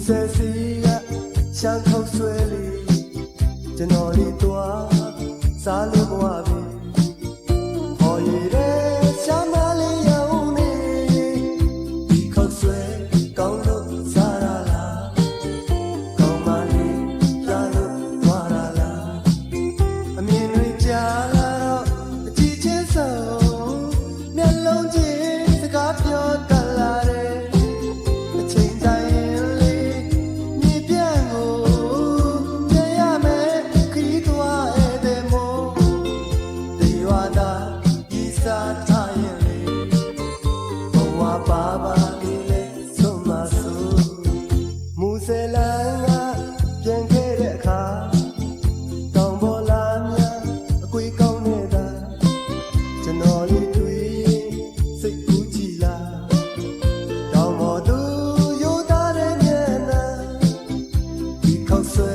စီကရှမ်းခုတ်ဆွဲလေးကျွန်တော်လေးသွားစားလို့မဝပြီဟော်ရည်တဲ့ရှမ်းမလေးရောင်းနေဒီခုတ်ဆွဲကောင်းလို့စားရလားကောင်းမလေးလာလို့သွားရလားအမြင်တွေကြားလာတော့အကြည့်ချင်းဆုံးမျက်လုံးချင်းစကားပြောတတ်လာတယ်ဆယ်လန်းကပြန်ခဲ့တဲ့အခါတောင်ပေါ်လာများအကွေးကောင်းနေတာကျွန်တော်လေးတွေ့စိတ်ကူးကြည်လာတောင်ပေါ်သူရိုးသားတဲ့မျက်နှာဒီခေါက်ဆွဲ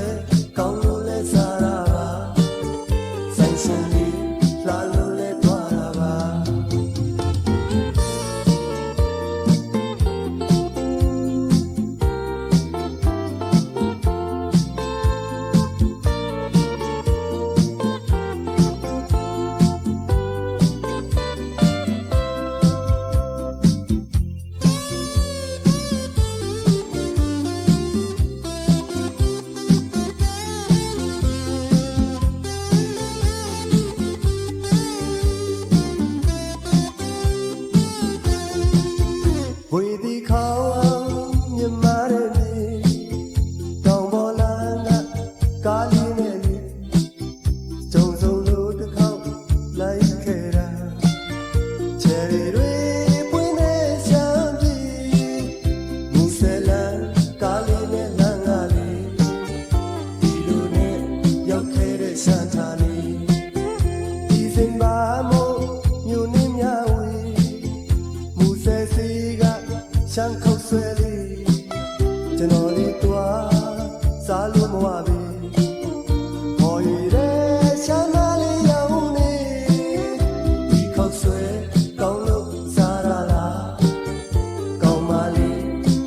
ကောင်းလို့လဲစားရပါဆိုင်ရှင်လေးလာလို့လဲသွားရပါဝေဒီခေါင်းမြမတဲ့မြေတောင်ပေါ်လာကကားလေးနဲ့လေကြုံစုံလို့တစ်ခေါက်လိုက်ခဲ့တာချယ်ရီတွေပွင့်နေရှမ်းပြည်မူဆယ်လန်ကားလေးနဲ့လမ်းကလေးဒီလိုနဲ့ရောက်ခဲ့တဲ့ရှမ်းထာလေးဒီစင်ပါမို့မြို့နေမြဝေမူဆယ်စီရှမ်းခုတ်ဆွဲလေးကျွန်တော်လေးသွားစားလို့မဝပြီဟော်ရည်တဲ့ရှမ်းမလေးရောင်းနေဒီခုတ်ဆွဲကောင်းလို့စားရလားကောင်းမလေး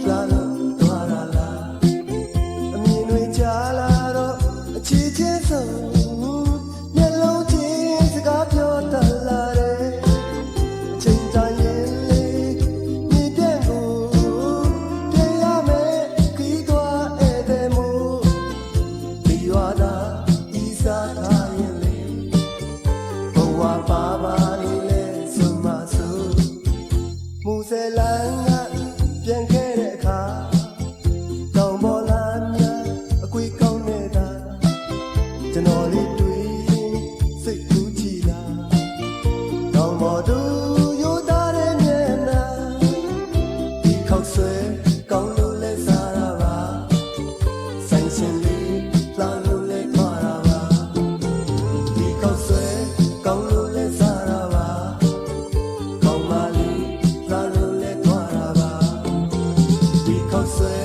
လာလို့သွားရလားအမြင်တွေကြားလာတော့အချစ်ချင်းဆုံးမျက်လုံးချင်းစကားပြောတတ်လာတယ်အချိန်တိုင်းမူဆယ်လန်းကပြန်ခဲ့တဲ့အခါတောင်ပေါ်လာများအကွေးကောင်းနေတာကျွန်တော်လေးတွေ့စိတ်ကူးကြည်လာတောင်ပေါ်သူရိုးသားတဲ့မျက်နှာဒီခေါက်ဆွဲကောင်းလို့လဲစားရပါဆိုင်ရှင်လေးလာလို့လဲသွားရပါဒီခေါက်ဆွဲကောင်းလို့လဲစားရပါကောင်းမလေးလာလို့လဲသွားရပါဒီခေါက်ဆွဲ